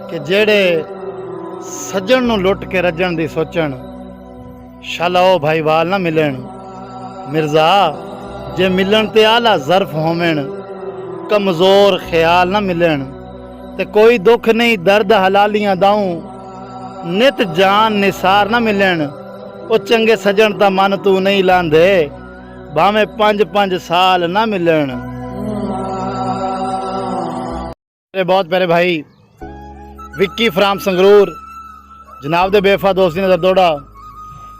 कि जेड़े सज्जन नूं लुट के रजन दी सोचण, शाला ओ भाईवाल ना मिलन। मिर्जा जे मिलन ते आला ज़र्फ होवन, कमज़ोर ख्याल ना मिलन। ते कोई दुख नहीं दर्द हलालियां दाऊं, नित जान निसार ना मिलन। ओ चंगे सज्जन दा मन तू नहीं लांदे, भावें 5-5 साल ना मिलन। मेरे बहुत प्यारे भाई विक्की फ्राम संगरूर जनाब दे बेफा दोस्ती ने दौड़ा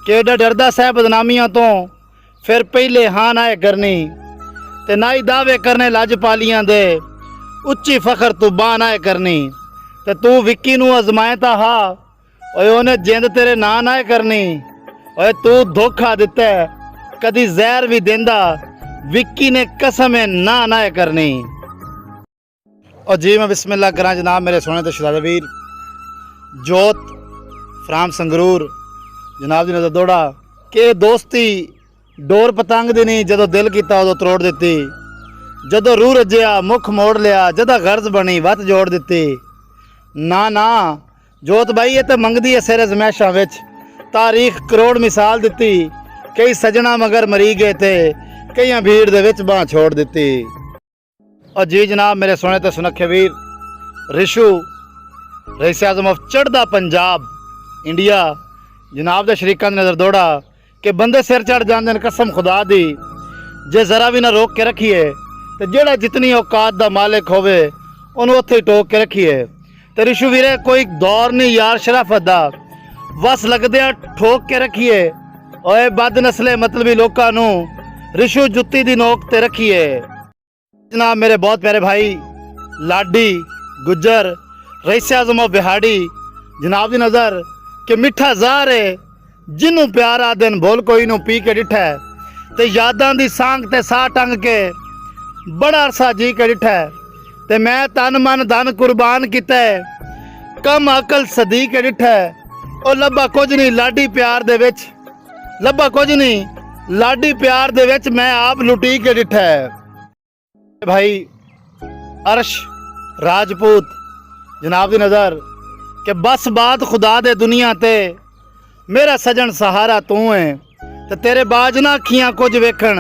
कि एडा डरदा सै बदनामियां तो, फिर पहले हाँ ना करनी ते ना ही दावे करने लजपालियां दे, उच्ची फखर तू बां ना करनी। ते तू विक्की नू अजमायता हा, ओए उन्हें जिंद तेरे ना करनी। ओए तू धोखा दिता है, कदी जहर भी देंदा, विक्की ने कसम है ना करनी। और जी मैं बिस्मिल्लाह करा जनाब मेरे सोने तो शहजादे वीर जोत फ्राम संगरूर जनाब जी नजर दौड़ा कि दोस्ती डोर पतंग दी नहीं, जदों दिल किया उदों तरोड़ दिती, जदों रूह रज्जिया मुख मोड़ लिया, जदा गर्ज बनी वत जोड़ दिती। ना जोत भाई ये तो मंगदी है सिर अजमैशां विच, तारीख करोड़ मिसाल दिती। कई सजना मगर मरी गए थे, कई भीड़ दे विच बांह छोड़ दिती। और जी जनाब मेरे सोने तो सुनखे वीर रिशु रईस आज़म ऑफ चढ़दा पंजाब इंडिया जनाब दे शरीकां दी नज़र दौड़ा कि बंदे सिर चढ़ जाते हैं कसम खुदा दी, जे जरा भी ना रोक के रखिए तो जेड़ा जितनी औकात दा मालिक होवे उन्होंने उत्थे टोक के रखिए। तो रिशु वीरे कोई दौर नहीं यार शराफत दा, बस लगदे ठोक के रखिए। ओए बद नस्ले मतलबी लोकां नू रिशु जुत्ती दी नोक ते रखिए। जनाब मेरे बहुत प्यारे भाई लाडी गुज्जर रईस आज़म ऑफ बिहाड़ी जनाब दी नज़र कि मिठा ज़ार है जिन्हों प्यारा दिन बोल कोई नू पी के डिठा है, ते यादां दी सांग ते साह टंग के बड़ा अरसा जी के डिठा है। ते मैं तन मन धन कुर्बान किता है, कम अकल सदी के डिठा है। और लब्बा कुछ नहीं लाडी प्यार दे विच, लब्बा कुछ नहीं लाडी प्यार दे विच मैं आप लुटी के डिठा है। भाई अर्श राजपूत जनाब दी नज़र कि बस बात खुदा दे दुनिया ते मेरा सजन सहारा तू है, ते तेरे बाज ना अखियां कुछ वेखण,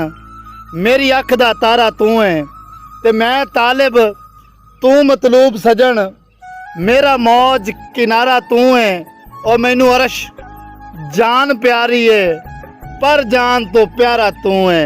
मेरी अख दा तारा तू है। ते मैं तालिब तू मतलूब सजन, मेरा मौज किनारा तू है। और मैनू अर्श जान प्यारी है, पर जान तो प्यारा तू है।